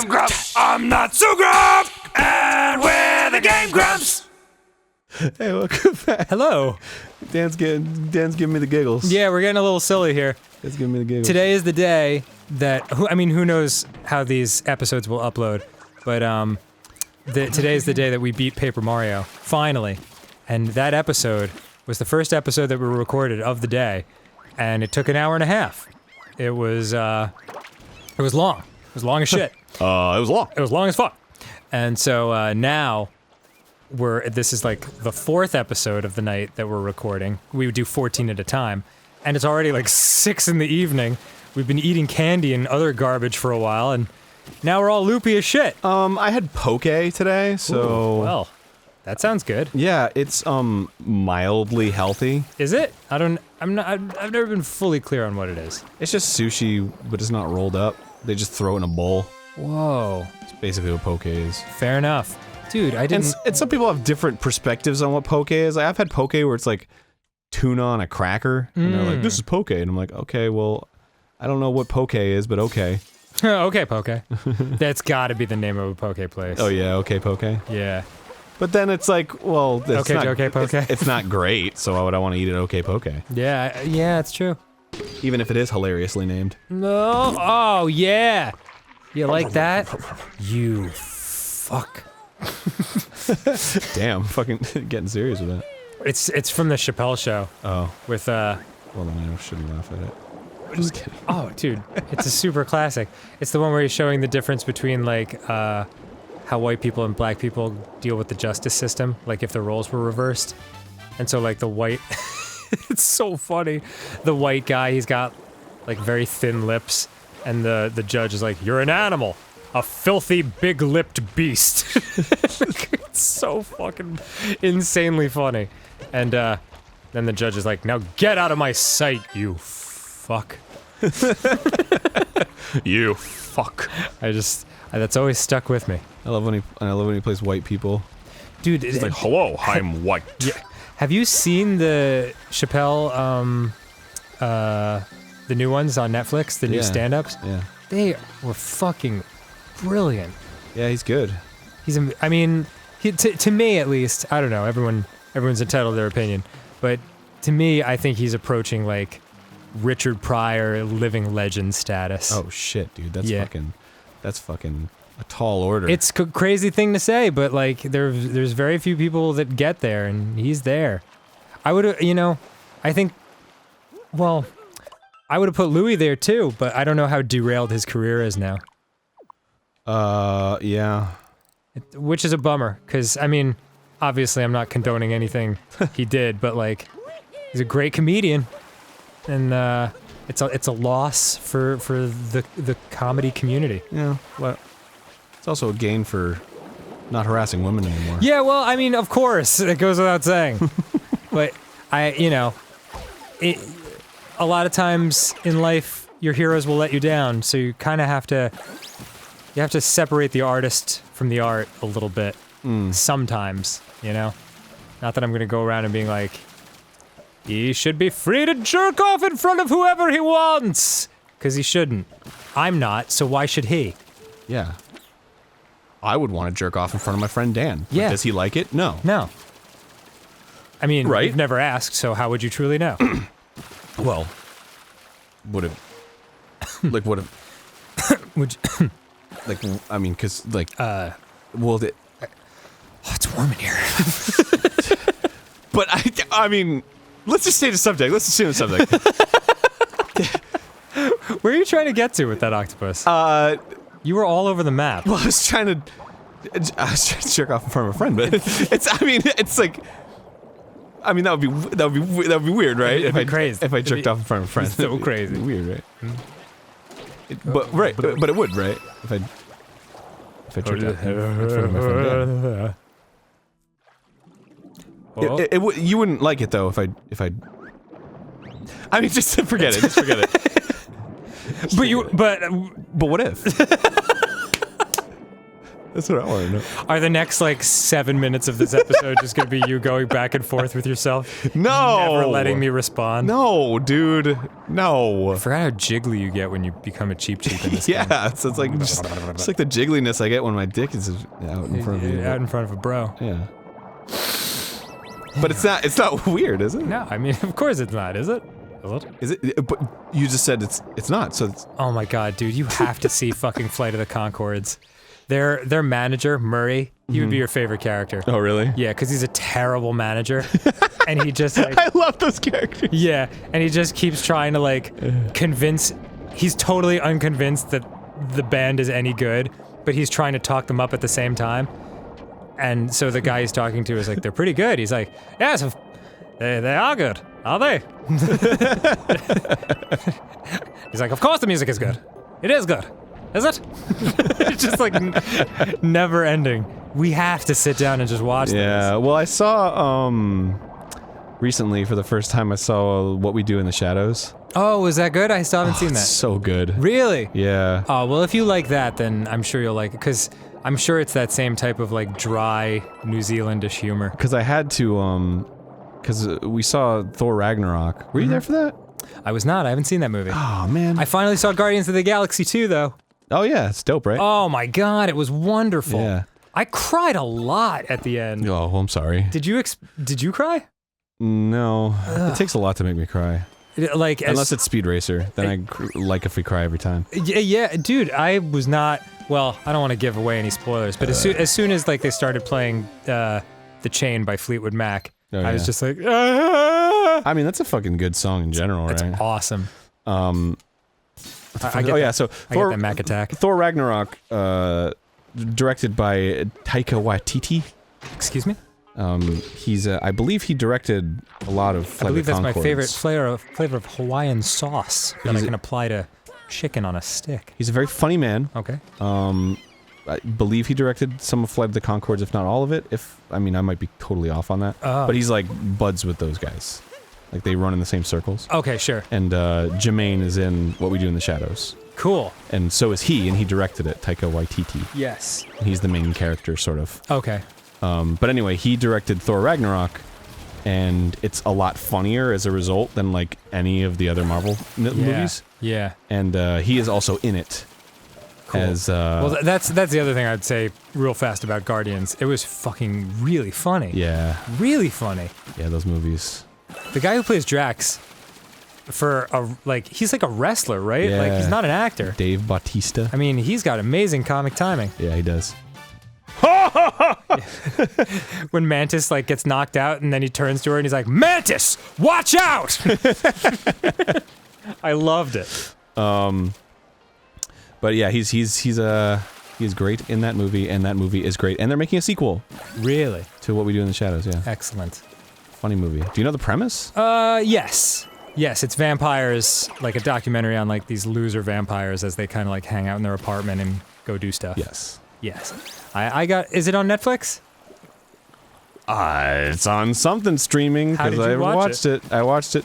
I'm Grumps. I'm not so Grump. And we're the GameGrumps. Hey, welcome back. Hello. Dan's giving me the giggles. Yeah, we're getting a little silly here. Dan's giving me the giggles. Today is the day that, who knows how these episodes will upload, but today is the day that we beat Paper Mario, finally. And that episode was the first episode that we recorded of the day, and it took an hour and a half. It was long. It was long as shit. It was long. It was long as fuck. And so, now, this is like the fourth episode of the night that we're recording. We would do 14 at a time. And it's already like 6 in the evening. We've been eating candy and other garbage for a while, and now we're all loopy as shit. I had poke today, so... Ooh, well, that sounds good. Yeah, it's, mildly healthy. Is it? I've never been fully clear on what it is. It's just sushi, but it's not rolled up. They just throw it in a bowl. Whoa. It's basically what poke is. Fair enough. Dude, I didn't... And some people have different perspectives on what poke is. I've had poke where it's like tuna on a cracker, and they're like, this is poke, and I'm like, okay, well, I don't know what poke is, but okay. Okay, poke. That's gotta be the name of a poke place. Oh yeah, okay, poke. Yeah. But then it's like, well, it's Okay, not, okay, poke. It's not great, so why would I want to eat it okay poke? Yeah, it's true. Even if it is hilariously named. No. Oh, yeah. You like that? You fuck. Damn, fucking getting serious with that. It's from the Chappelle Show. Oh. With, Well, then I shouldn't laugh at it. Just kidding. Oh, dude. It's a super classic. It's the one where he's showing the difference between, like, how white people and black people deal with the justice system, like if the roles were reversed. And so, like, the white... It's so funny. The white guy, he's got, like, very thin lips, and the judge is like, you're an animal. A filthy, big-lipped beast. It's so fucking insanely funny. And, then the judge is like, now get out of my sight, you fuck. You fuck. That's always stuck with me. I love when he plays white people. Dude, It's like, hello, I'm white. Yeah. Have you seen the Chappelle, the new ones on Netflix, the new stand-ups? Yeah. They were fucking brilliant. Yeah, he's good. To me at least, I don't know, everyone's entitled to their opinion, but to me, I think he's approaching, like, Richard Pryor living legend status. Oh shit, dude, that's fucking a tall order. It's a crazy thing to say, but, like, there's very few people that get there, and he's there. I would have, I think, well, I would have put Louis there too, but I don't know how derailed his career is now. Yeah. Which is a bummer, because, obviously I'm not condoning anything he did, but, like, he's a great comedian, and, it's a loss for the comedy community. Yeah, well, it's also a gain for not harassing women anymore. Yeah, well, of course, it goes without saying. But, a lot of times in life, your heroes will let you down, so you kind of have to separate the artist from the art a little bit. Sometimes, Not that I'm gonna go around and being like, he should be free to jerk off in front of whoever he wants! Because he shouldn't. I'm not, so why should he? Yeah. I would want to jerk off in front of my friend Dan. Yeah. But does he like it? No. No. Right? You've never asked, so how would you truly know? Well, would it... like, would it... Would you... like, cause, like... well, oh, it's warm in here. But, let's just stay the subject. Let's assume the subject. Where are you trying to get to with that octopus? You were all over the map. Well, I was trying to jerk off in front of a friend, but it's like... that would be weird, right? It'd be crazy. If I jerked off in front of a friend. It's so crazy. It'd be weird, right? But it would, right? If I jerked off in front of my friend. Well, you wouldn't like it though if I just forget it. Just forget it. but what if? That's what I want to know. Are the next like 7 minutes of this episode just gonna be you going back and forth with yourself? No! Never letting me respond? No, dude. No. I forgot how jiggly you get when you become a cheap in this game. Yeah, so it's like just like the jiggliness I get when my dick is out in front of you. Out in front of a bro. Yeah. But it's not weird, is it? No, I mean, of course it's not, is it? Is it? But you just said it's not, so it's... Oh my god, dude, you have to see fucking Flight of the Conchords. Their manager, Murray, he would be your favorite character. Oh, really? Yeah, because he's a terrible manager. And he just like... I love those characters. Yeah, and he just keeps trying to like convince... He's totally unconvinced that the band is any good, but he's trying to talk them up at the same time. And so the guy he's talking to is like, they're pretty good. He's like, yes, they are good. Are they? He's like, of course the music is good. It is good. Is it? It's just like never ending. We have to sit down and just watch this. Yeah, well, I saw, recently, for the first time, I saw What We Do in the Shadows. Oh, is that good? I still haven't seen that. It's so good. Really? Yeah. Oh, well, if you like that, then I'm sure you'll like it, because I'm sure it's that same type of, like, dry, New Zealandish humor. Because I had to, because we saw Thor Ragnarok. Were you there for that? I was not. I haven't seen that movie. Oh, man. I finally saw Guardians of the Galaxy 2, though. Oh, yeah, it's dope, right? Oh, my God, it was wonderful. Yeah. I cried a lot at the end. Oh, well, I'm sorry. Did you cry? No. It takes a lot to make me cry. Like, Unless it's Speed Racer, then I like if we cry every time. Yeah, dude, I was not... Well, I don't want to give away any spoilers, but as soon as like they started playing The Chain by Fleetwood Mac, I was just like... Ah! I mean, that's a fucking good song in general, right? It's awesome. So I get that Mac attack. Thor Ragnarok, directed by Taika Waititi. Excuse me? He's, I believe he directed a lot of Flight I believe of that's the my Conchords. favorite flavor of Hawaiian sauce that I can apply to chicken on a stick. He's a very funny man. Okay. I believe he directed some of Flight of the Conchords, if not all of it. I mean, I might be totally off on that. Oh. But he's like buds with those guys. Like they run in the same circles. Okay, sure. And Jermaine is in What We Do in the Shadows. Cool. And so is he, and he directed it, Taika Waititi. Yes. He's the main character, sort of. Okay. But anyway, he directed Thor Ragnarok, and it's a lot funnier as a result than like any of the other Marvel movies. Yeah. And he is also in it. Cool. As well, that's the other thing I'd say real fast about Guardians. It was fucking really funny. Yeah. Really funny. Yeah, those movies. The guy who plays Drax, he's like a wrestler, right? Yeah. Like he's not an actor. Dave Bautista. I mean, he's got amazing comic timing. Yeah, he does. When Mantis like gets knocked out and then he turns to her and he's like, "Mantis, watch out!" I loved it. But yeah, he's great in that movie, and that movie is great. And they're making a sequel Really? to What We Do in the Shadows. Yeah, Excellent. funny movie. Do you know the premise? Yes. Yes, it's vampires, like a documentary on like these loser vampires as they kind of like hang out in their apartment and go do stuff. Yes. Yes. Is it on Netflix? It's on something streaming How did because you I watch watched it. I watched it.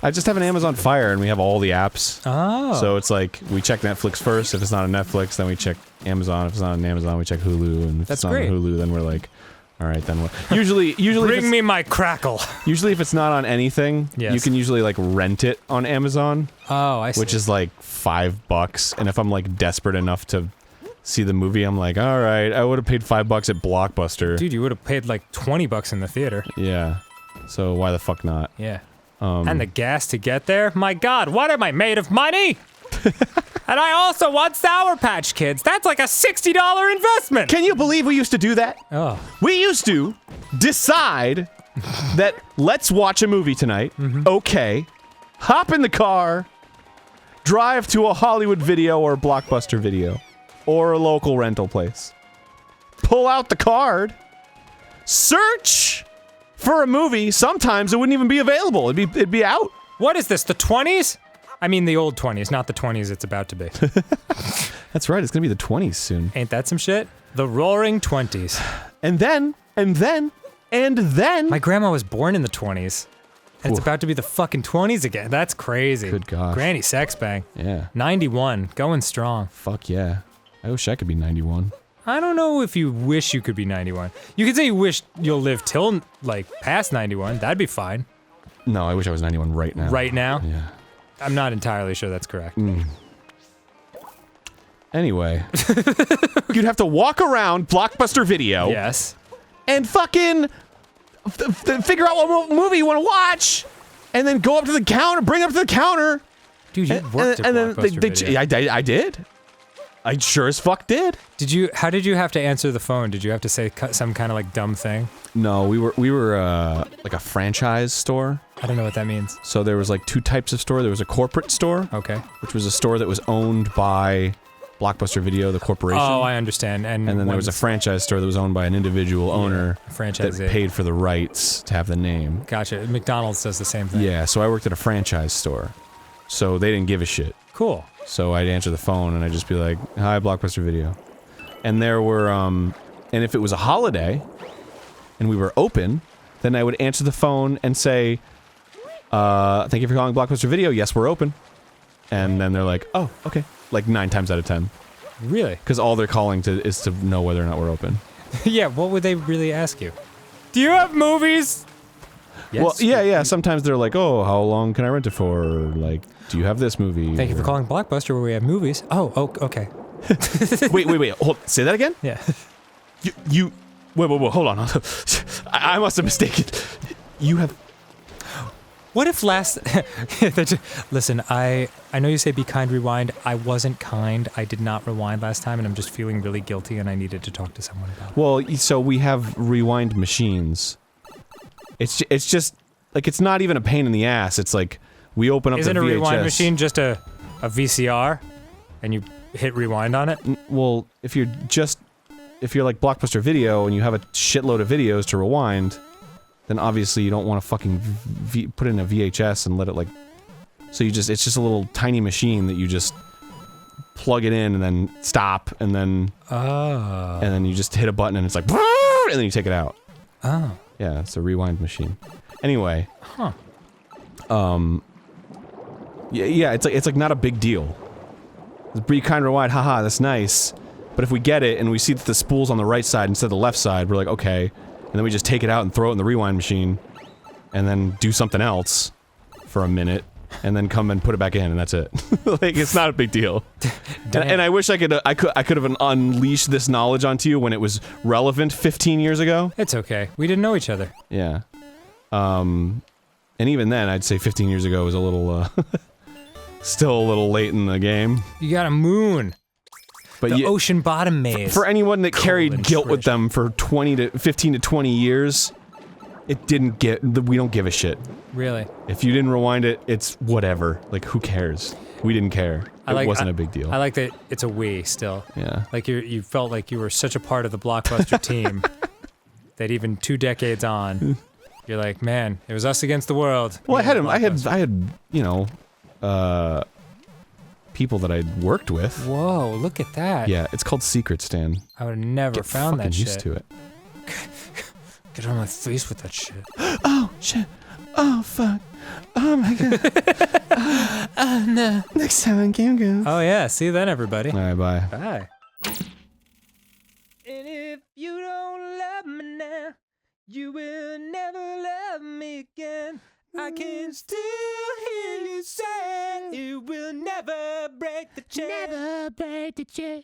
I just have an Amazon Fire, and we have all the apps. Oh. So it's like we check Netflix first. If it's not on Netflix, then we check Amazon. If it's not on Amazon, we check Hulu. And if That's it's not great. on Hulu, then we're like, all right, then what? Usually, Bring me my crackle. Usually, if it's not on anything, Yes. you can usually like rent it on Amazon, Oh, I see. which is like $5. And if I'm like desperate enough to see the movie, I'm like, all right, I would have paid $5 at Blockbuster. Dude, you would have paid like $20 in the theater. Yeah. So why the fuck not? Yeah. And the gas to get there? My God, what am I made of money? And I also want Sour Patch Kids. That's like a $60 investment. Can you believe we used to do that? Oh. We used to decide that let's watch a movie tonight. Okay. Hop in the car, drive to a Hollywood Video or Blockbuster Video or a local rental place. Pull out the card, search for a movie. Sometimes it wouldn't even be available. It'd be out. What is this, the 20s? I mean the old 20s, not the 20s it's about to be. That's right. It's going to be the 20s soon. Ain't that some shit? The roaring 20s. And then My grandma was born in the 20s. And it's about to be the fucking 20s again. That's crazy. Good gosh. Granny sex bang. Yeah. 91, going strong. Fuck yeah. I wish I could be 91. I don't know if you wish you could be 91. You could say you wish you'll live till, like, past 91. That'd be fine. No, I wish I was 91 right now. Right now? Yeah. I'm not entirely sure that's correct. Anyway. You'd have to walk around Blockbuster Video. Yes. And fucking figure out what movie you want to watch. And then go up to the counter, bring it up to the counter. Dude, you worked at Blockbuster Video. I did. I sure as fuck did. How did you have to answer the phone? Did you have to say some kind of like dumb thing? No, we were like a franchise store. I don't know what that means. So there was like two types of store. There was a corporate store. Okay. Which was a store that was owned by Blockbuster Video, the corporation. Oh, I understand. And then there was a franchise store that was owned by an individual owner that paid for the rights to have the name. Gotcha. McDonald's does the same thing. Yeah, so I worked at a franchise store. So they didn't give a shit. Cool. So I'd answer the phone and I'd just be like, "Hi, Blockbuster Video." And there were, and if it was a holiday and we were open, then I would answer the phone and say, "Thank you for calling Blockbuster Video. Yes, we're open." And then they're like, "Oh, okay." Like 9 times out of 10. Really? Because all they're calling is to know whether or not we're open. Yeah, what would they really ask you? Do you have movies? Yes. Well, yeah. Sometimes they're like, "Oh, how long can I rent it for?" Or like, "Do you have this movie?" Thank you for calling Blockbuster where we have movies. Oh, okay. Wait. Say that again? Yeah. You wait, hold on. I must have mistaken. You have... What if listen, I know you say be kind, rewind. I wasn't kind. I did not rewind last time, and I'm just feeling really guilty, and I needed to talk to someone about it. Well, so we have rewind machines. It's just, like, it's not even a pain in the ass. It's like, we open up the VHS. Isn't a rewind machine just a VCR, and you hit rewind on it? Well, if you're like Blockbuster Video and you have a shitload of videos to rewind, then obviously you don't want to fucking put in a VHS and let it, like... So it's just a little tiny machine that you just plug it in and then stop, and then... Oh. And then you just hit a button and it's like... And then you take it out. Oh. Yeah, it's a rewind machine. Anyway. Huh. Yeah, it's like not a big deal. Be kind, rewind, haha, that's nice. But if we get it and we see that the spool's on the right side instead of the left side, we're like, okay. And then we just take it out and throw it in the rewind machine, and then do something else for a minute, and then come and put it back in, and that's it. Like, it's not a big deal. And I wish I could have unleashed this knowledge onto you when it was relevant 15 years ago. It's okay. We didn't know each other. Yeah. And even then, I'd say 15 years ago was a little, still a little late in the game. You got a moon. But the ocean bottom maze. For anyone that carried guilt with them for 15 to 20 years, we don't give a shit. Really? If you didn't rewind it, it's whatever. Like, who cares? We didn't care. It wasn't a big deal. I like that it's a we still. Yeah. Like you felt like you were such a part of the Blockbuster team that even 2 decades on, you're like, man, it was us against the world. Well, I had, you know, people that I'd worked with. Whoa, look at that. Yeah, it's called Secret Stan. I would have never found that shit. Get fucking used to it. Get on my face with that shit. Oh, shit. Oh, fuck. Oh, my god. No. Next time on GameGrumps. Oh, yeah. See you then, everybody. All right, bye. Bye. And if you don't love me now, you will never love me again. I can still hear you say it will never break the chain. Never break the chain.